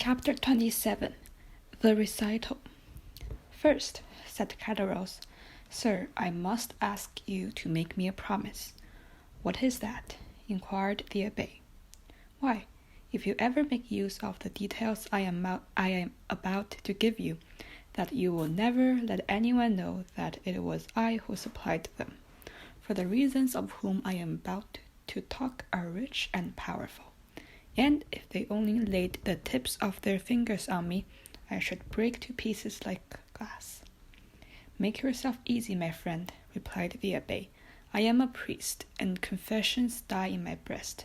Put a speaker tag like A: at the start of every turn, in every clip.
A: Chapter 27. The Recital. "First," said Caderousse, "sir, I must ask you to make me a promise." "What is that?" inquired the Abbé. "Why, if you ever make use of the details I am about to give you, that you will never let anyone know that it was I who supplied them, for the reasons of whom I am about to talk are rich and powerful. And if they only laid the tips of their fingers on me, I should break to pieces like glass." "Make yourself easy, my friend," replied the Abbé. "I am a priest, and confessions die in my breast.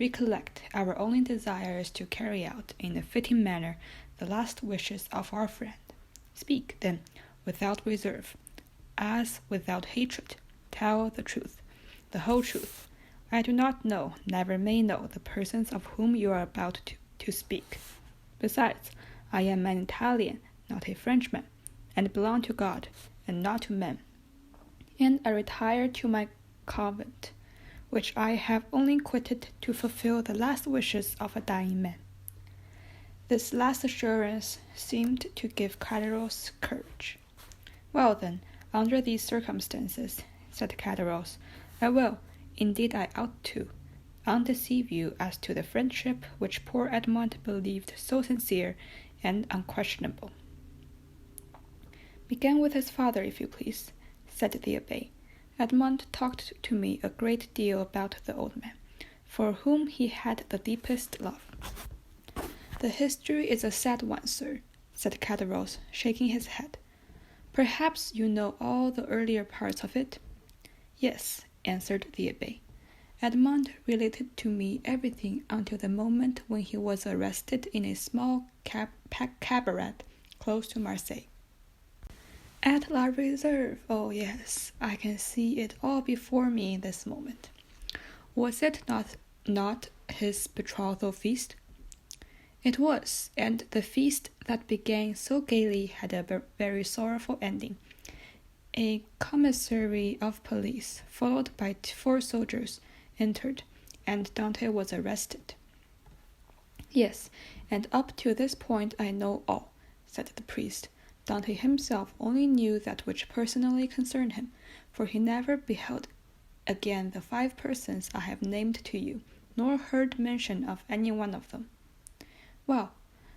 A: Recollect, our only desire is to carry out, in a fitting manner, the last wishes of our friend. Speak, then, without reserve, as without hatred. Tell the truth, the whole truth. I do not know, never may know, the persons of whom you are about to speak. Besides, I am an Italian, not a Frenchman, and belong to God, and not to men. And I retire to my convent, which I have only quitted to fulfill the last wishes of a dying man." This last assurance seemed to give Caderousse courage. "Well, then, under these circumstances," said Caderousse, "I will, indeed I ought to, undeceive you as to the friendship which poor Edmond believed so sincere and unquestionable." "Begin with his father, if you please," said the Abbé. "Edmond talked to me a great deal about the old man, for whom he had the deepest love." "The history is a sad one, sir," said Caderousse, shaking his head. "Perhaps you know all the earlier parts of it?" "Yes," answered the Abbé. "Edmond related to me everything until the moment when he was arrested in a small cabaret close to Marseille." "At La Réserve, oh yes, I can see it all before me in this moment. Was it not his betrothal feast?" "It was, and the feast that began so gaily had a very sorrowful ending. A commissary of police, followed by 4 soldiers, entered, and Dante was arrested." "Yes, and up to this point I know all," said the priest. "Dante himself only knew that which personally concerned him, for he never beheld again the 5 persons I have named to you, nor heard mention of any one of them." "Well,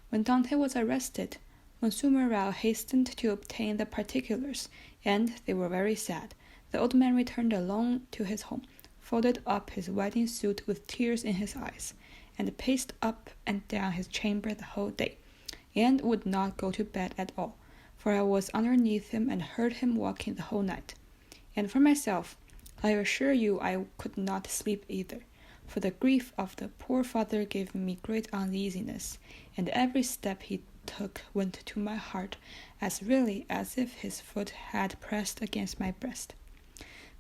A: when Dante was arrested, Monsieur Morel hastened to obtain the particulars, and they were very sad. The old man returned alone to his home, folded up his wedding suit with tears in his eyes, and paced up and down his chamber the whole day, and would not go to bed at all, for I was underneath him and heard him walking the whole night. And for myself, I assure you I could not sleep either, for the grief of the poor father gave me great uneasiness, and every step he took went to my heart as really as if his foot had pressed against my breast.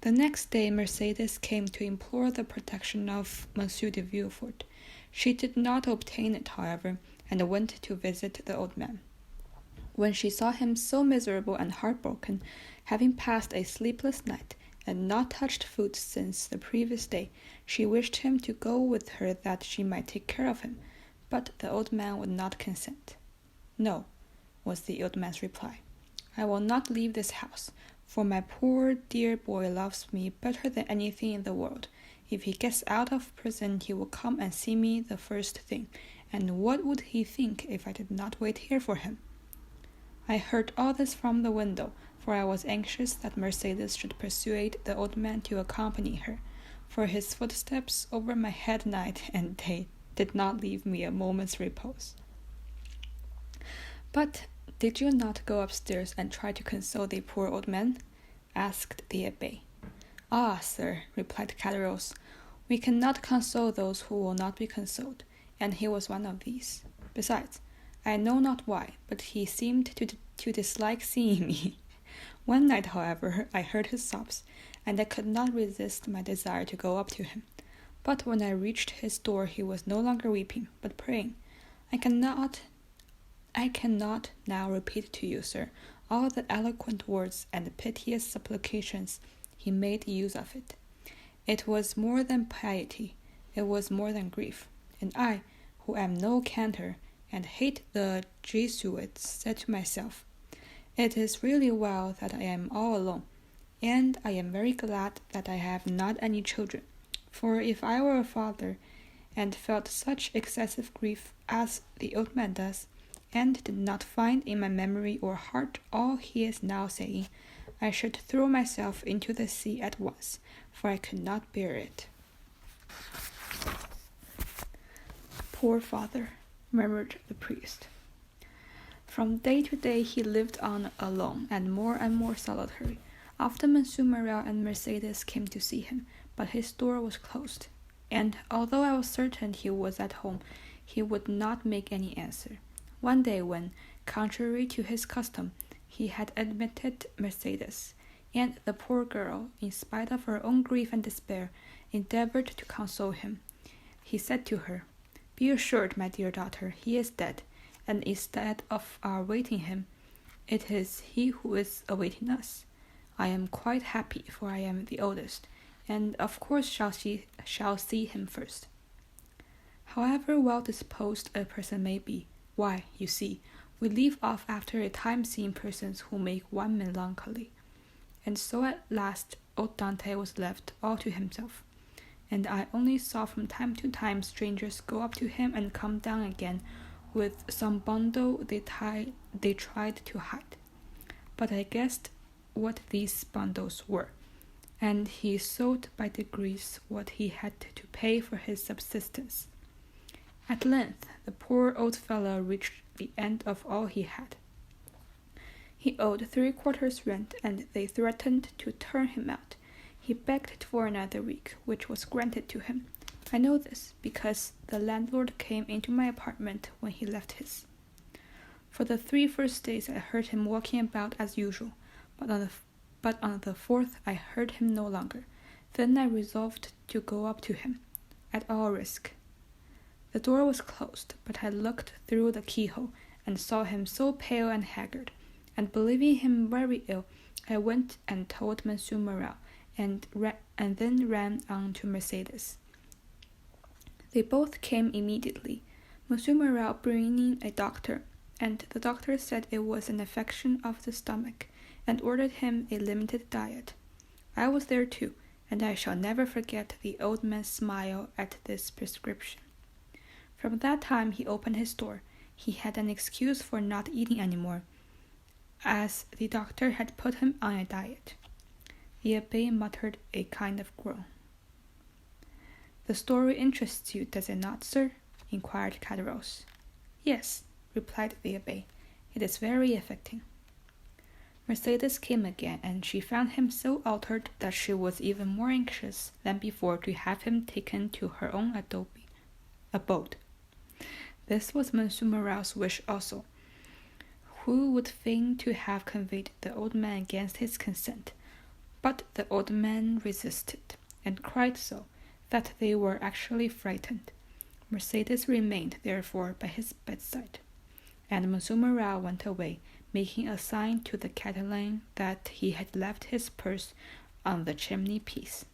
A: The next day Mercedes came to implore the protection of Monsieur de Villefort. She did not obtain it, however, and went to visit the old man. When she saw him so miserable and heartbroken, having passed a sleepless night, and not touched food since the previous day, she wished him to go with her that she might take care of him, but the old man would not consent. "No," was the old man's reply. "I will not leave this house, for my poor dear boy loves me better than anything in the world. If he gets out of prison, he will come and see me the first thing, and what would he think if I did not wait here for him?" I heard all this from the window, for I was anxious that Mercedes should persuade the old man to accompany her, for his footsteps over my head night and day did not leave me a moment's repose. "But did you not go upstairs and try to console the poor old man?" asked the Abbé. "Ah, sir," replied Caderousse, "we cannot console those who will not be consoled, and he was one of these. Besides, I know not why, but he seemed to dislike seeing me. One night, however, I heard his sobs, and I could not resist my desire to go up to him. But when I reached his door he was no longer weeping, but praying. I cannot now repeat to you, sir, all the eloquent words and piteous supplications he made use of it. It was more than piety, it was more than grief, and I, who am no cantor, and hate the Jesuits, said to myself, "It is really well that I am all alone, and I am very glad that I have not any children, for if I were a father, and felt such excessive grief as the old man does, and did not find in my memory or heart all he is now saying, I should throw myself into the sea at once, for I could not bear it." "Poor father," murmured the priest. From day to day he lived on alone and more solitary. Often Monsieur Morel and Mercedes came to see him, but his door was closed, and although I was certain he was at home, he would not make any answer. One day when, contrary to his custom, he had admitted Mercedes, and the poor girl, in spite of her own grief and despair, endeavored to console him, he said to her, "Be assured, my dear daughter, he is dead, and instead of our awaiting him, it is he who is awaiting us. I am quite happy, for I am the oldest, and of course shall see him first." However well disposed a person may be, why, you see, we leave off after a time seeing persons who make one melancholy. And so at last old Dante was left all to himself, and I only saw from time to time strangers go up to him and come down again with some bundle they tried to hide. But I guessed what these bundles were, and he sold by degrees what he had to pay for his subsistence. At length the poor old fellow reached the end of all he had. He owed 3/4 rent, and they threatened to turn him out. He begged for another week, which was granted to him. I know this, because the landlord came into my apartment when he left his. For the 3 first days I heard him walking about as usual, but on the 4th I heard him no longer. Then I resolved to go up to him, at all risk. The door was closed, but I looked through the keyhole, and saw him so pale and haggard, and believing him very ill, I went and told Monsieur Morel, and then ran on to Mercedes. They both came immediately, Monsieur Morel bringing a doctor, and the doctor said it was an affection of the stomach, and ordered him a limited diet. I was there too, and I shall never forget the old man's smile at this prescription. From that time he opened his door. He had an excuse for not eating any more, as the doctor had put him on a diet. The abbé muttered a kind of groan. "The story interests you, does it not, sir?" inquired Caderousse. "Yes," replied the abbé, "it is very affecting." Mercedes came again, and she found him so altered that she was even more anxious than before to have him taken to her own abode. This was Monsieur Morel's wish also, who would fain to have conveyed the old man against his consent, but the old man resisted, and cried so that they were actually frightened. Mercedes remained, therefore, by his bedside, and Monsieur Morel went away, making a sign to the Catalan that he had left his purse on the chimney-piece.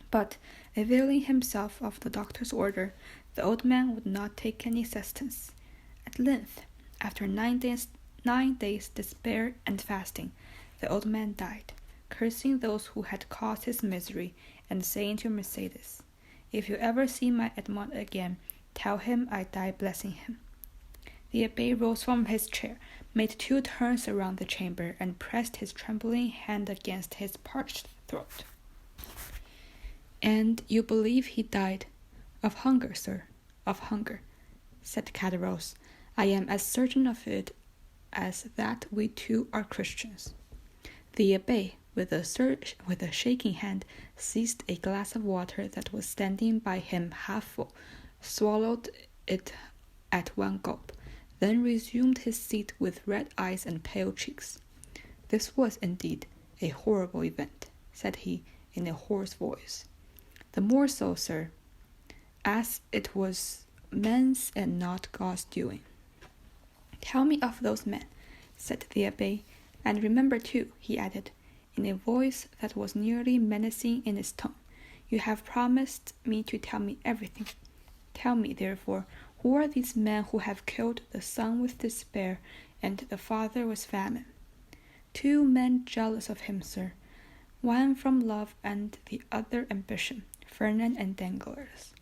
A: But, availing himself of the doctor's order, the old man would not take any sustenance. At length, after 9 days' despair and fasting, the old man died, cursing those who had caused his misery, and saying to Mercedes, "If you ever see my Edmond again, tell him I die blessing him." The abbé rose from his chair, made 2 turns around the chamber, and pressed his trembling hand against his parched throat. "And you believe he died of hunger, sir?" "Of hunger," said Caderousse. "I am as certain of it as that we two are Christians." The abbé, with a shaking hand, seized a glass of water that was standing by him half full, swallowed it at one gulp, then resumed his seat with red eyes and pale cheeks. "This was indeed a horrible event," said he, in a hoarse voice. "The more so, sir, as it was men's and not God's doing." "Tell me of those men," said the abbé, "and remember too," he added, in a voice that was nearly menacing in its tone, "you have promised me to tell me everything. Tell me, therefore, Who are these men who have killed the son with despair and the father with famine? 2 men jealous of him, sir, one from love and the other ambition, Fernand and Danglars.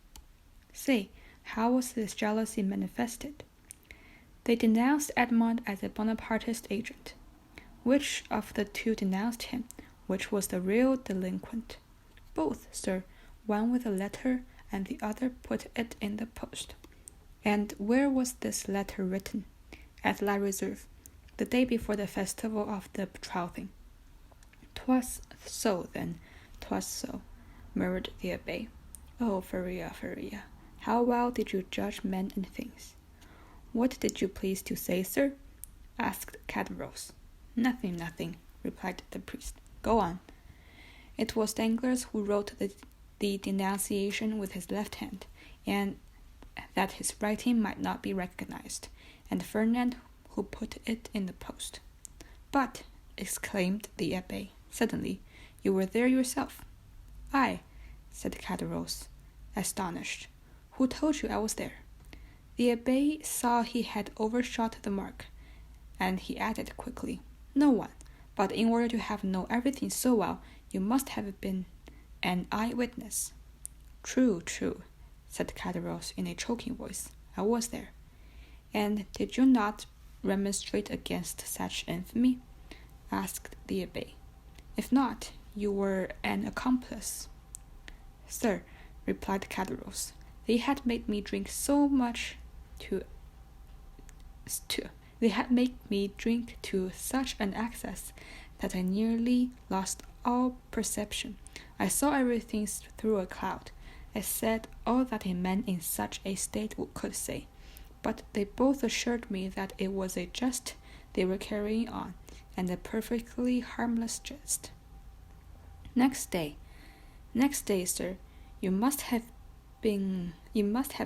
A: Say, how was this jealousy manifested? They denounced Edmond as a Bonapartist agent. Which of the 2 denounced him? Which was the real delinquent? Both, sir, one with a letter and the other put it in the post. And where was this letter written? At La Reserve, the day before the festival of the betrothing. 'Twas so, then, 'twas so, murmured the Abbé. Oh, Faria, Faria, how well did you judge men and things? What did you please to say, sir? Asked Caderousse. Nothing, nothing, replied the priest. Go on. It was Danglars who wrote the denunciation with his left hand, and that his writing might not be recognized, and Fernand who put it in the post. But, exclaimed the Abbé, suddenly, you were there yourself. I, said Caderousse, astonished. Who told you I was there? The Abbé saw he had overshot the mark, and he added quickly, No one, but in order to have known everything so well, you must have been an eyewitness. True, true, said Caderousse in a choking voice. I was there. And did you not remonstrate against such infamy? Asked the Abbé. If not, you were an accomplice. Sir, replied Caderousse, they had made me drink so much they had made me drink to such an excess that I nearly lost all perception. I saw everything through a cloud. I said all that a man in such a state could say, but they both assured me that it was a jest they were carrying on, and a perfectly harmless jest. Next day, sir, you must have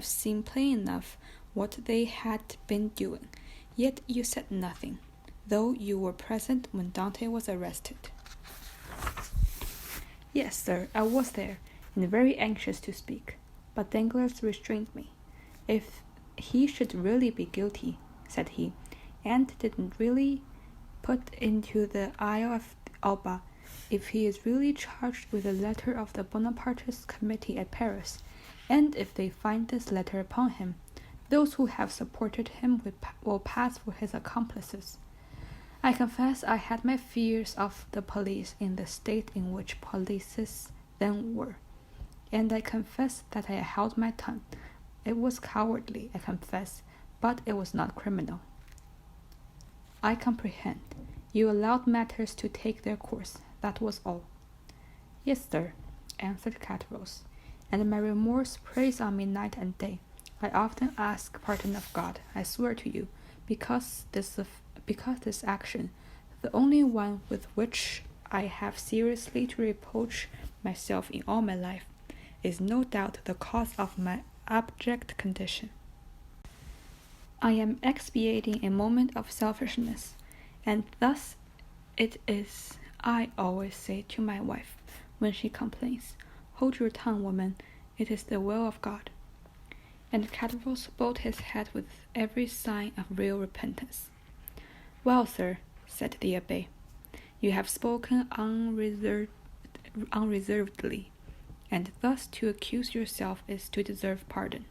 A: seen plain enough what they had been doing, yet you said nothing, though you were present when Dante was arrested. Yes, sir, I was there, and very anxious to speak, but Danglars restrained me. If he should really be guilty, said he, and didn't really put into the Isle of Elba, if he is really charged with a letter of the Bonapartist committee at Paris, and if they find this letter upon him, those who have supported him will pass for his accomplices. I confess I had my fears of the police in the state in which polices then were, and I confess that I held my tongue. It was cowardly, I confess, but it was not criminal. I comprehend. You allowed matters to take their course, that was all. Yes, sir, answered Caderousse, and my remorse preys on me night and day. I often ask pardon of God, I swear to you, because this action, the only one with which I have seriously to reproach myself in all my life, is no doubt the cause of my abject condition. I am expiating a moment of selfishness, and thus it is I always say to my wife when she complains, Hold your tongue, woman, it is the will of God. And Caderousse bowed his head with every sign of real repentance. Well, sir, said the Abbé, you have spoken unreservedly, and thus to accuse yourself is to deserve pardon.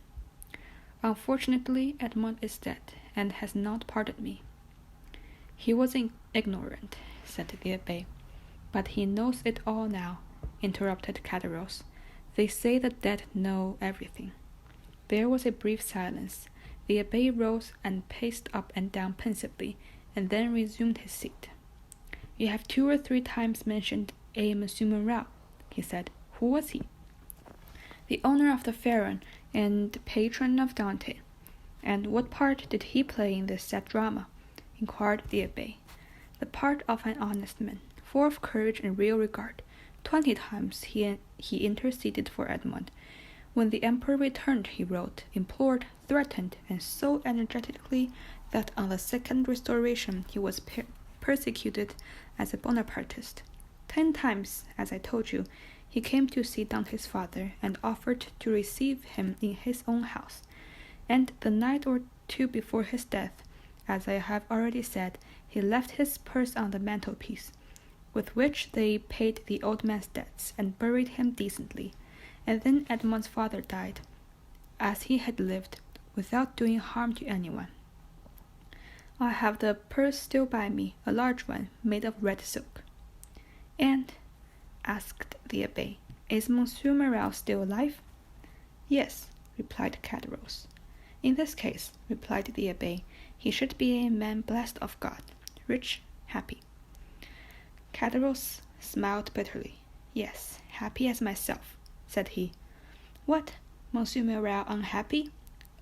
A: Unfortunately, Edmond is dead, and has not pardoned me. He was ignorant, said the Abbé, but he knows it all now, interrupted Caderousse. They say the dead know everything. There was a brief silence. The Abbé rose and paced up and down pensively, and then resumed his seat. You have 2 or 3 times mentioned a Monsieur Morel, he said. Who was he? The owner of the Pharaon and patron of Dante. And what part did he play in this sad drama? Inquired the Abbé. The part of an honest man, full of courage and real regard. 20 times he interceded for Edmond. When the emperor returned, he wrote, implored, threatened, and so energetically that on the second restoration he was persecuted as a Bonapartist. 10 times, as I told you, he came to see Dante's father and offered to receive him in his own house. and the night or two before his death, as I have already said, he left his purse on the mantelpiece, with which they paid the old man's debts and buried him decently, and then Edmond's father died, as he had lived, without doing harm to anyone. I have the purse still by me, a large one, made of red silk. And, asked the Abbé, is Monsieur Morel still alive? Yes, replied Caderousse. In this case, replied the Abbé, he should be a man blessed of God, rich, happy. Caderousse smiled bitterly. Yes, happy as myself, said he. What, Monsieur Morel unhappy?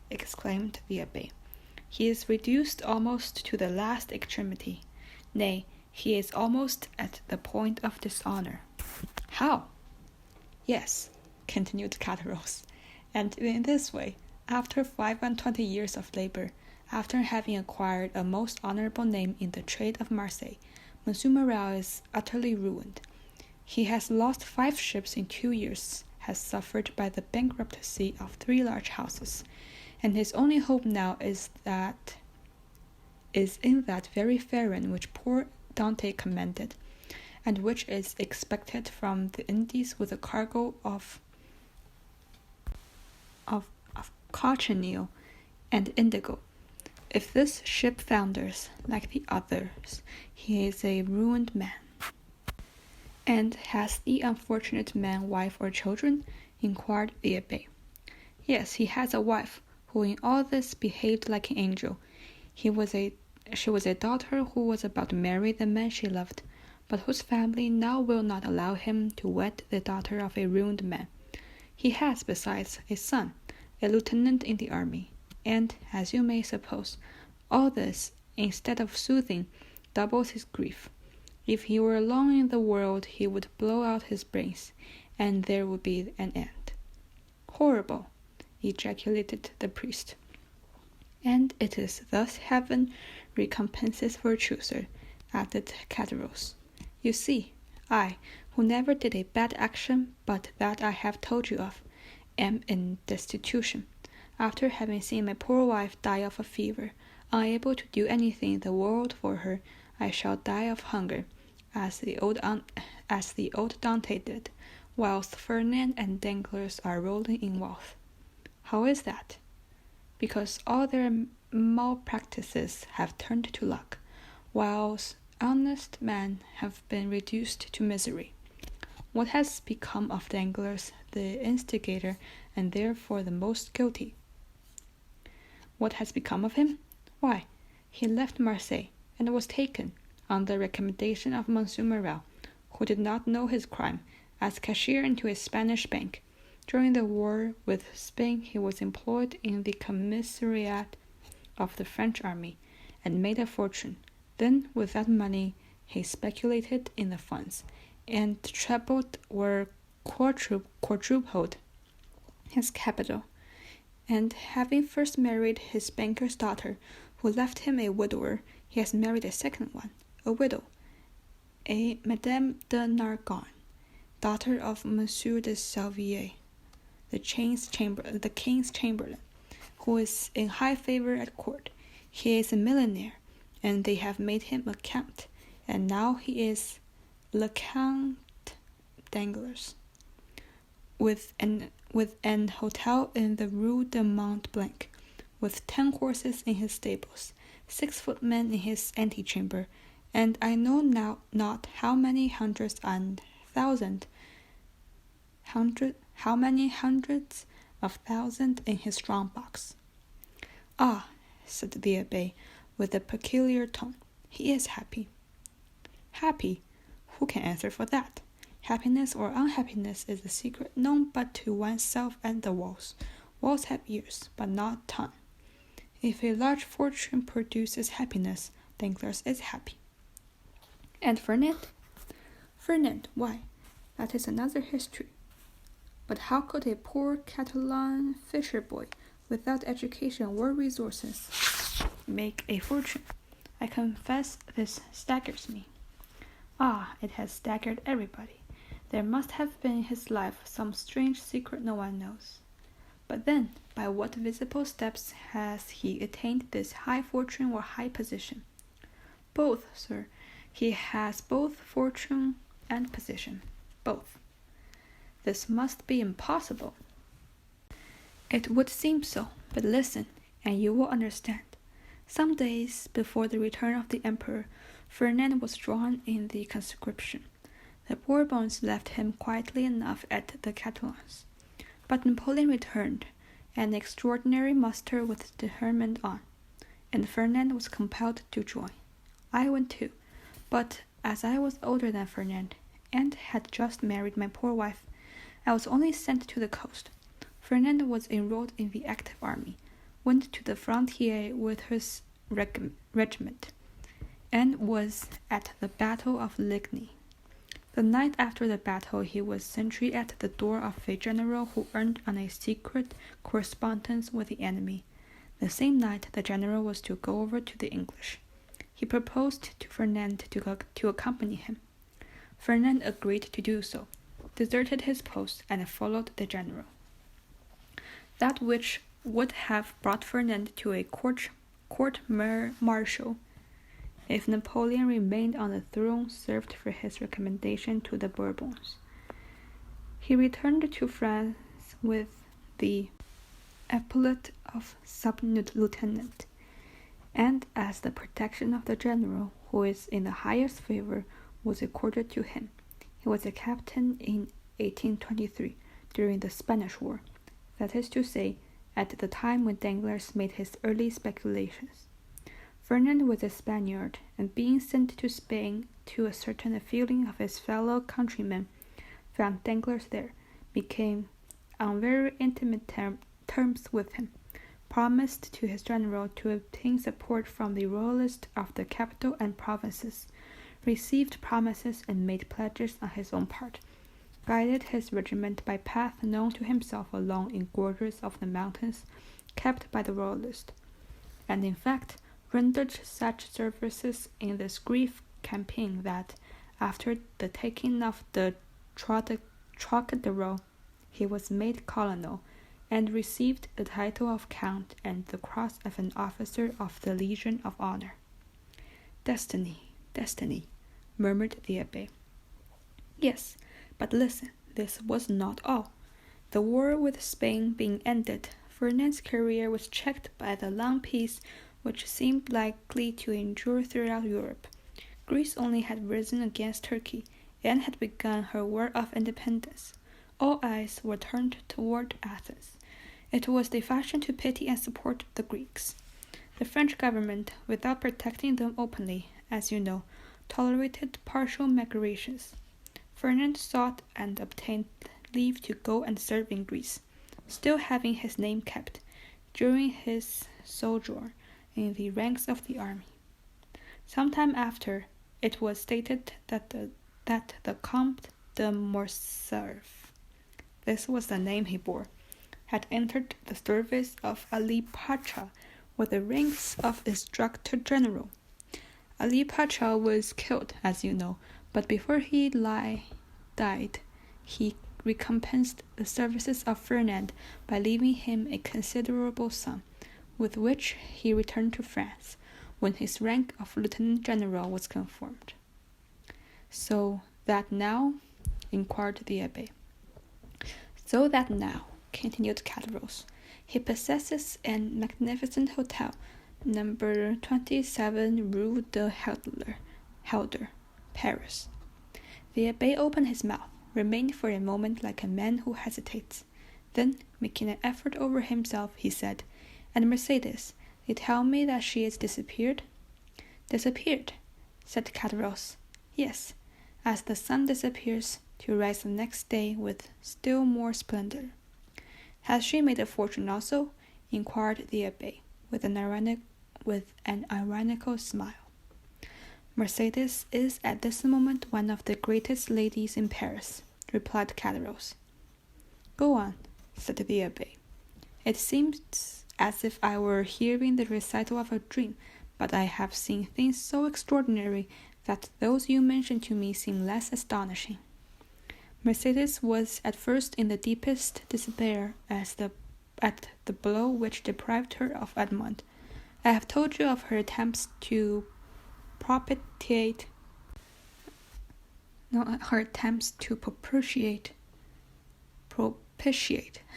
A: Exclaimed the Abbé. He is reduced almost to the last extremity. Nay, he is almost at the point of dishonor. How? Yes, continued Caderousse, and in this way, after 25 years of labor, after having acquired a most honorable name in the trade of Marseille, Monsieur Morel is utterly ruined. He has lost 5 ships in 2 years, has suffered by the bankruptcy of 3 large houses, and his only hope now is in that very Pharaon which poor Dante commanded, and which is expected from the Indies with a cargo of cochineal and indigo. If this ship founders, like the others, he is a ruined man. And has the unfortunate man wife or children? Inquired the Abbé. Yes, he has a wife, who in all this behaved like an angel. She was a daughter who was about to marry the man she loved, but whose family now will not allow him to wed the daughter of a ruined man. He has, besides, a son, a lieutenant in the army, and, as you may suppose, all this, instead of soothing, doubles his grief. If he were alone in the world, he would blow out his brains, and there would be an end. Horrible! Ejaculated the priest. And it is thus heaven recompenses virtue, sir, added Caderousse. You see, I, who never did a bad action but that I have told you of, am in destitution, after having seen my poor wife die of a fever, unable to do anything in the world for her. I shall die of hunger, as the old Dante did, whilst Fernand and Danglars are rolling in wealth. How is that? Because all their malpractices have turned to luck, whilst honest men have been reduced to misery. What has become of Danglars, the instigator, and therefore the most guilty? What has become of him? Why, he left Marseille, and was taken, on the recommendation of Monsieur Morel, who did not know his crime, as cashier into a Spanish bank. During the war with Spain, he was employed in the commissariat of the French army, and made a fortune. Then, with that money, he speculated in the funds, and trebled or quadrupled his capital. And having first married his banker's daughter, who left him a widower, he has married a second one, a widow, a Madame de Nargonne, daughter of Monsieur de Salvier, the king's chamberlain, who is in high favor at court. He is a millionaire, and they have made him a count, and now he is Le Count Danglars, with an hotel in the Rue de Mont Blanc, with 10 horses in his stables, 6 footmen in his antechamber, and I know now not how many hundreds of thousands in his strong box. Ah, said the Abbé, with a peculiar tone, he is happy. Happy? Who can answer for that? Happiness or unhappiness is a secret known but to oneself and the walls. Walls have ears, but not tongue. If a large fortune produces happiness, Danglars is happy. And Fernand? Fernand, why, that is another history. But how could a poor Catalan fisher boy, without education or resources, make a fortune? I confess this staggers me. Ah, it has staggered everybody. There must have been in his life some strange secret no one knows. But then, by what visible steps has he attained this high fortune or high position? Both, sir. He has both fortune and position. Both. This must be impossible. It would seem so, but listen, and you will understand. Some days before the return of the emperor, Ferdinand was drawn in the conscription. The Bourbons left him quietly enough at the Catalans. But Napoleon returned, and the extraordinary muster was determined on, and Ferdinand was compelled to join. I went too, but as I was older than Ferdinand, and had just married my poor wife, I was only sent to the coast. Ferdinand was enrolled in the active army, went to the frontier with his regiment, and was at the Battle of Ligny. The night after the battle, he was sentry at the door of a general who earned on a secret correspondence with the enemy. The same night, the general was to go over to the English. He proposed to Ferdinand to accompany him. Ferdinand agreed to do so, deserted his post, and followed the general. That which would have brought Ferdinand to a court-martial if Napoleon remained on the throne served for his recommendation to the Bourbons. He returned to France with the epaulet of sub-lieutenant, and as the protection of the general, who is in the highest favor, was accorded to him. He was a captain in 1823, during the Spanish War, that is to say, at the time when Danglars made his early speculations. Ferdinand was a Spaniard, and being sent to Spain to ascertain the feeling of his fellow countrymen, found Danglars there, became on very intimate terms with him, promised to his general to obtain support from the royalists of the capital and provinces, received promises and made pledges on his own part, guided his regiment by paths known to himself along in gorges of the mountains kept by the royalists, and in fact rendered such services in this grief campaign that, after the taking of the Trocadero, he was made colonel, and received the title of count and the cross of an officer of the Legion of Honor. Destiny, destiny, murmured the abbé. Yes, but listen, this was not all. The war with Spain being ended, Ferdinand's career was checked by the long peace which seemed likely to endure throughout Europe. Greece only had risen against Turkey, and had begun her war of independence. All eyes were turned toward Athens. It was the fashion to pity and support the Greeks. The French government, without protecting them openly, as you know, tolerated partial migrations. Ferdinand sought and obtained leave to go and serve in Greece, still having his name kept, during his sojourn, in the ranks of the army. Some time after, it was stated that the Comte de Morcerf, this was the name he bore, had entered the service of Ali Pacha with the ranks of instructor general. Ali Pacha was killed, as you know, but before he died, he recompensed the services of Ferdinand by leaving him a considerable sum, with which he returned to France, when his rank of lieutenant general was confirmed. So that now, inquired the abbé. So that now, continued Caderousse, he possesses an magnificent hotel, number 27 Rue de Helder, Paris. The abbé opened his mouth, remained for a moment like a man who hesitates. Then, making an effort over himself, he said, "And Mercedes, they tell me that she is disappeared?" "Disappeared," said Caderousse. "Yes, as the sun disappears, to rise the next day with still more splendor." "Has she made a fortune also?" inquired the abbé, with an ironical smile. "Mercedes is at this moment one of the greatest ladies in Paris," replied Caderousse. "Go on," said the abbé. "It seems as if I were hearing the recital of a dream, but I have seen things so extraordinary that those you mentioned to me seem less astonishing." Mercedes was at first in the deepest despair as the at the blow which deprived her of Edmond. I have told you of her attempts to propitiate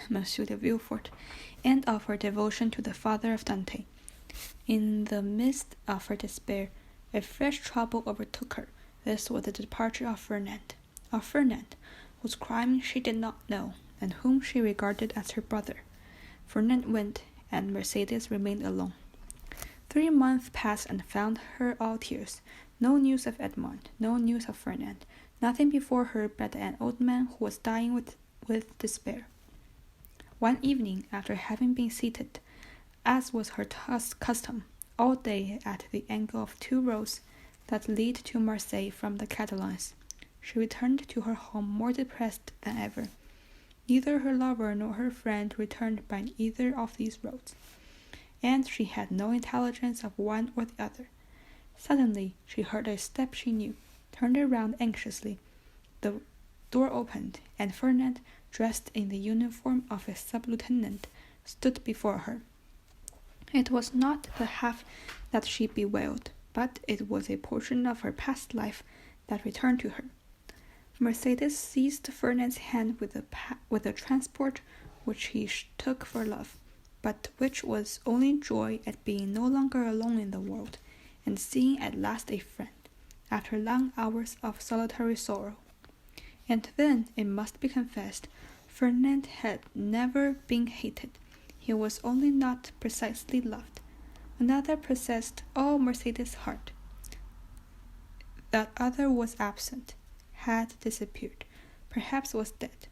A: Monsieur de Villefort, and of her devotion to the father of Dante. In the midst of her despair, a fresh trouble overtook her. This was the departure of Fernand, whose crime she did not know, and whom she regarded as her brother. Fernand went, and Mercedes remained alone. 3 months passed and found her all tears. No news of Edmond, no news of Fernand, nothing before her but an old man who was dying with despair. One evening, after having been seated, as was her custom, all day at the angle of 2 roads that lead to Marseille from the Catalans, she returned to her home more depressed than ever. Neither her lover nor her friend returned by either of these roads, and she had no intelligence of one or the other. Suddenly she heard a step she knew, turned around anxiously. The door opened, and Fernand, dressed in the uniform of a sub-lieutenant, stood before her. It was not the half that she bewailed, but it was a portion of her past life that returned to her. Mercedes seized Fernand's hand with a transport which he took for love, but which was only joy at being no longer alone in the world, and seeing at last a friend, after long hours of solitary sorrow. And then, it must be confessed, Fernand had never been hated. He was only not precisely loved. Another possessed all Mercedes' heart. That other was absent, had disappeared, perhaps was dead.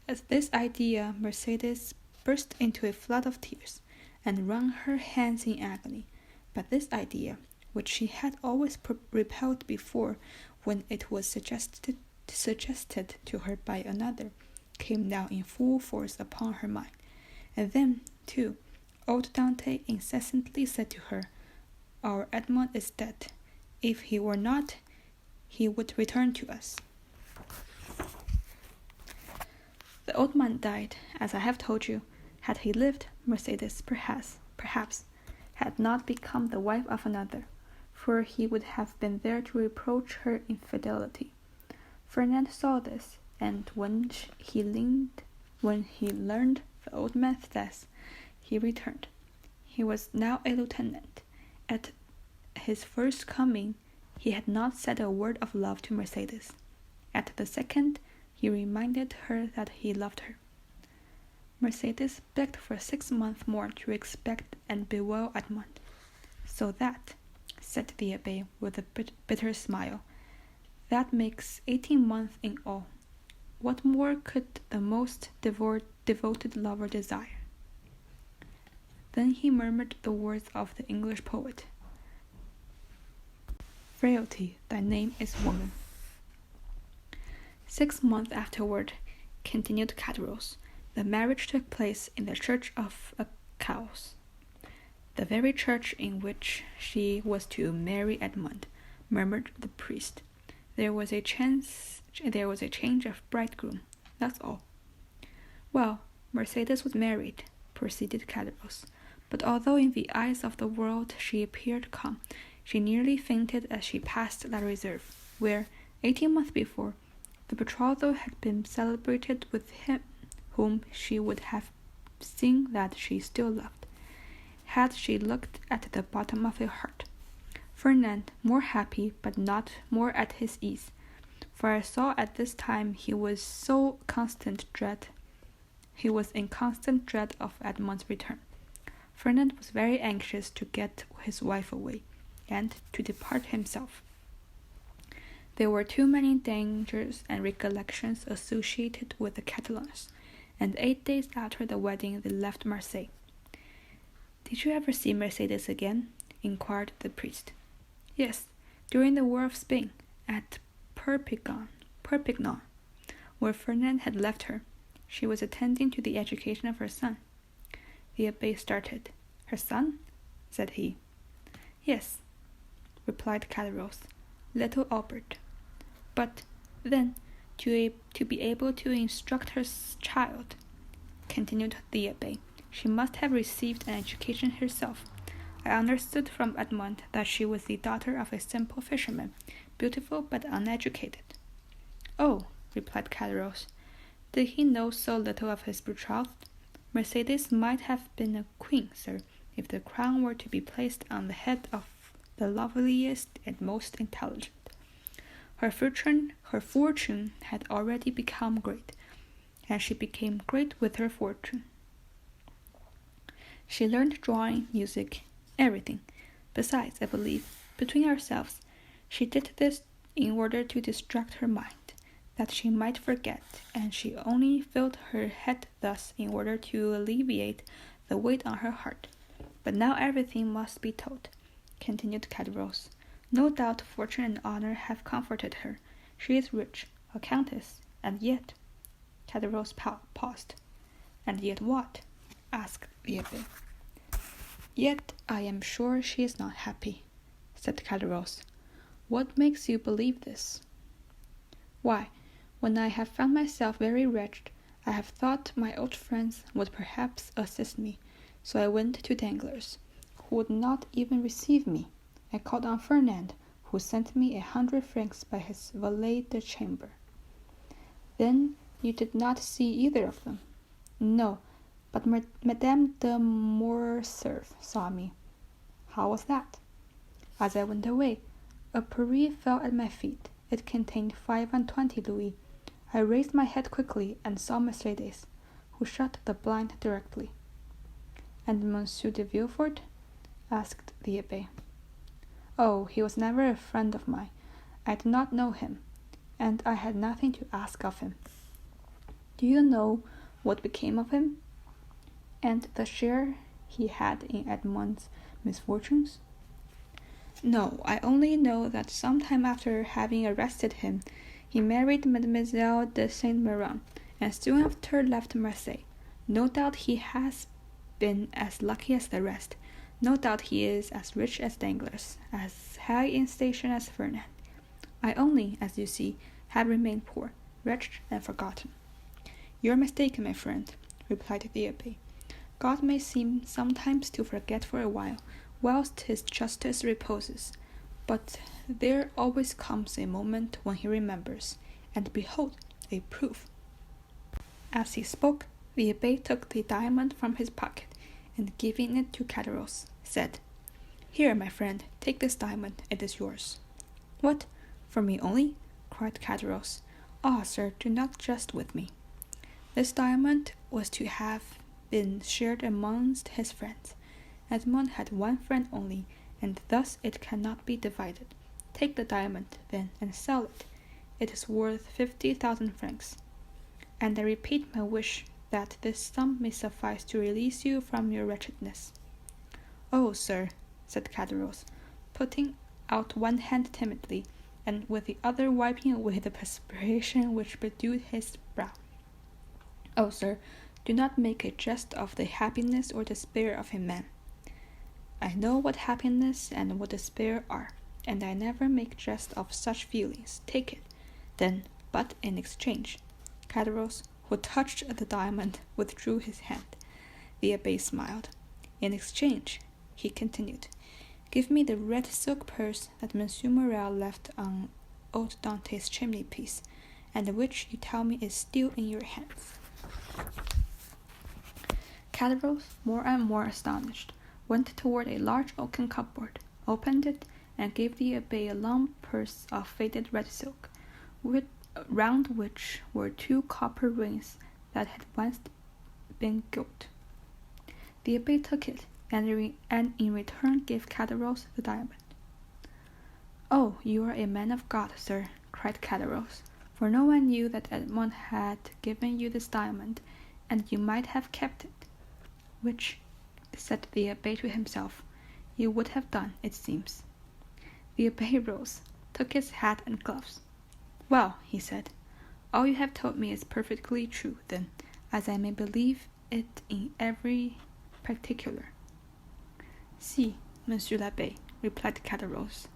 A: At this idea, Mercedes burst into a flood of tears, and wrung her hands in agony. But this idea, which she had always repelled before when it was suggested to her by another, came now in full force upon her mind. And then, too, old Dante incessantly said to her, "Our Edmond is dead. If he were not, he would return to us." The old man died, as I have told you. Had he lived, Mercedes perhaps had not become the wife of another, for he would have been there to reproach her infidelity. Fernand saw this, and when he learned the old man's death, he returned. He was now a lieutenant. At his first coming, he had not said a word of love to Mercedes. At the second, he reminded her that he loved her. Mercedes begged for 6 months more to expect and bewail Edmond. "So that," said the abbé with a bitter smile, "that makes 18 months in all. What more could the most devoted lover desire?" Then he murmured the words of the English poet, "Frailty, thy name is woman." 6 months afterward, continued Caderousse, the marriage took place in the church of Caux, the very church in which she was to marry Edmond, murmured the priest. There was a change of bridegroom, that's all. "Well, Mercedes was married," proceeded Caderousse, "but although in the eyes of the world she appeared calm, she nearly fainted as she passed La Réserve, where, 18 months before, the betrothal had been celebrated with him whom she would have seen that she still loved, had she looked at the bottom of her heart. Fernand, more happy, but not more at his ease, for I saw at this time he was in constant dread of Edmond's return. Fernand was very anxious to get his wife away, and to depart himself. There were too many dangers and recollections associated with the Catalans, and 8 days after the wedding they left Marseille. "Did you ever see Mercedes again?" inquired the priest. "Yes, during the War of Spain, at Perpignan, where Fernand had left her. She was attending to the education of her son." The abbé started. "Her son?" said he. "Yes," replied Caderousse, "little Albert. But, then, to be able to instruct her child," continued the abbé, She must have received an education herself. I understood from Edmond that she was the daughter of a simple fisherman, beautiful but uneducated. Oh, replied Caderousse. Did he know so little of his betrothed? Mercedes might have been a queen, sir, if the crown were to be placed on the head of the loveliest and most intelligent. Her fortune had already become great, and she became great with her fortune. She learned drawing, music, everything. Besides, I believe, between ourselves, she did this in order to distract her mind, that she might forget, and she only filled her head thus in order to alleviate the weight on her heart. But now everything must be told, continued Caderousse. No doubt fortune and honor have comforted her. She is rich, a countess, and yet— Caderousse paused. And yet what? Asked the Abbé. Yet I am sure she is not happy, said Caderousse. What makes you believe this? Why, when I have found myself very wretched, I have thought my old friends would perhaps assist me, so I went to Danglars, who would not even receive me. I called on Fernand, who sent me 100 francs by his valet de chambre. Then you did not see either of them? No, but Madame de Morcerf saw me. How was that? As I went away, a purrier fell at my feet. It contained 25 louis. I raised my head quickly and saw Mercedes, who shut the blind directly. And Monsieur de Villefort? Asked the Abbé. Oh, he was never a friend of mine. I did not know him, and I had nothing to ask of him. Do you know what became of him? And the share he had in Edmond's misfortunes? No, I only know that some time after having arrested him, he married Mademoiselle de Saint-Méran, and soon after left Marseille. No doubt he has been as lucky as the rest. No doubt he is as rich as Danglars, as high in station as Fernand. I only, as you see, have remained poor, wretched, and forgotten. You are mistaken, my friend, replied the Abbé. God may seem sometimes to forget for a while, whilst his justice reposes, but there always comes a moment when he remembers, and behold, a proof. As he spoke, the Abbé took the diamond from his pocket, and giving it to Caderousse, said, Here, my friend, take this diamond, it is yours. What, for me only? Cried Caderousse. Ah, sir, do not jest with me. This diamond was to have been shared amongst his friends. Edmond had one friend only, and thus it cannot be divided. Take the diamond, then, and sell it. It is worth 50,000 francs. And I repeat my wish that this sum may suffice to release you from your wretchedness. Oh, sir, said Caderousse, putting out one hand timidly, and with the other wiping away the perspiration which bedewed his brow. Oh, sir, do not make a jest of the happiness or despair of a man. I know what happiness and what despair are, and I never make jest of such feelings. Take it, then, but in exchange. Caderousse, who touched the diamond, withdrew his hand. The Abbé smiled. In exchange, he continued, give me the red silk purse that Monsieur Morel left on old Dante's chimney-piece, and which you tell me is still in your hands. Caderousse, more and more astonished, went toward a large oaken cupboard, opened it, and gave the Abbé a long purse of faded red silk, round which were 2 copper rings that had once been gilt. The Abbé took it, and in return gave Caderousse the diamond. Oh, you are a man of God, sir, cried Caderousse, for no one knew that Edmond had given you this diamond, and you might have kept it, which, said the Abbé to himself, you would have done, it seems. The Abbé rose, took his hat and gloves. Well, he said, all you have told me is perfectly true, then, as I may believe it in every particular. See, Monsieur l'Abbé, replied Caderousse,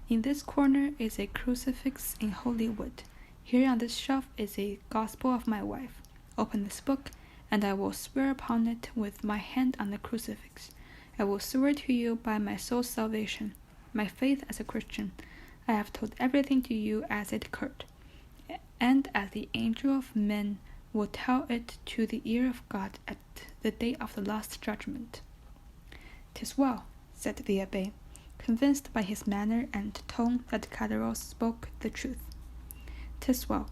A: in this corner is a crucifix in holy wood. Here on this shelf is a gospel of my wife. Open this book, and I will swear upon it with my hand on the crucifix. I will swear to you by my soul's salvation, my faith as a Christian. I have told everything to you as it occurred, and as the angel of men will tell it to the ear of God at the day of the last judgment. 'Tis well, said the abbé, convinced by his manner and tone that Caderousse spoke the truth. 'Tis well,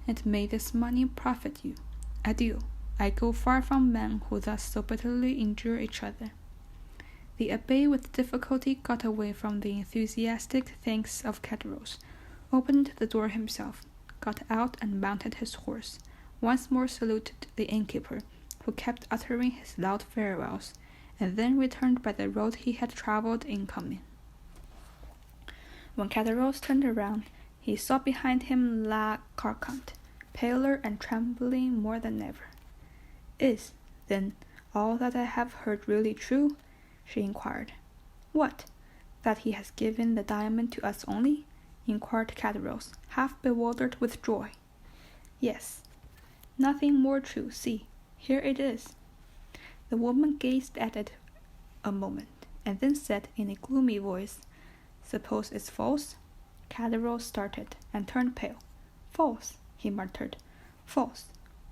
A: and may this money profit you. Adieu. I go far from men who thus so bitterly injure each other. The abbé with difficulty got away from the enthusiastic thanks of Caderousse, opened the door himself, got out and mounted his horse, once more saluted the innkeeper, who kept uttering his loud farewells, and then returned by the road he had travelled in coming. When Caderousse turned around, he saw behind him La Carconte, paler and trembling more than ever. "Is, then, all that I have heard really true?" she inquired. "What? That he has given the diamond to us only?" inquired Caderousse, half bewildered with joy. "Yes. Nothing more true. See, here it is." The woman gazed at it a moment, and then said in a gloomy voice, "Suppose it's false?" Caderousse started and turned pale. "False," he muttered. "False.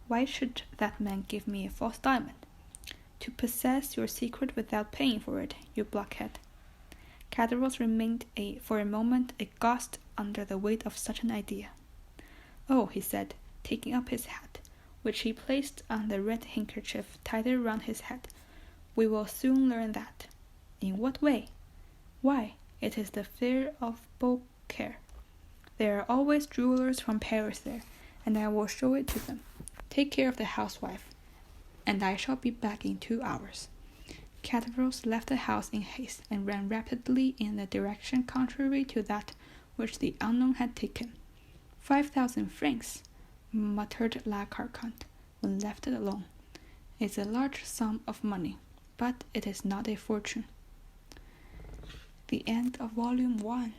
A: Why should that man give me a false diamond?" "To possess your secret without paying for it, you blockhead." Caderousse remained for a moment aghast under the weight of such an idea. "Oh," he said, taking up his hat, which he placed on the red handkerchief tighter round his head, "we will soon learn that." "In what way?" "Why, it is the fair of Beaucaire. There are always jewelers from Paris there, and I will show it to them. Take care of the housewife, and I shall be back in 2 hours." Caderousse left the house in haste and ran rapidly in a direction contrary to that which the unknown had taken. 5,000 francs, muttered La Carconte, when left alone. "It's a large sum of money, but it is not a fortune." The end of Volume 1.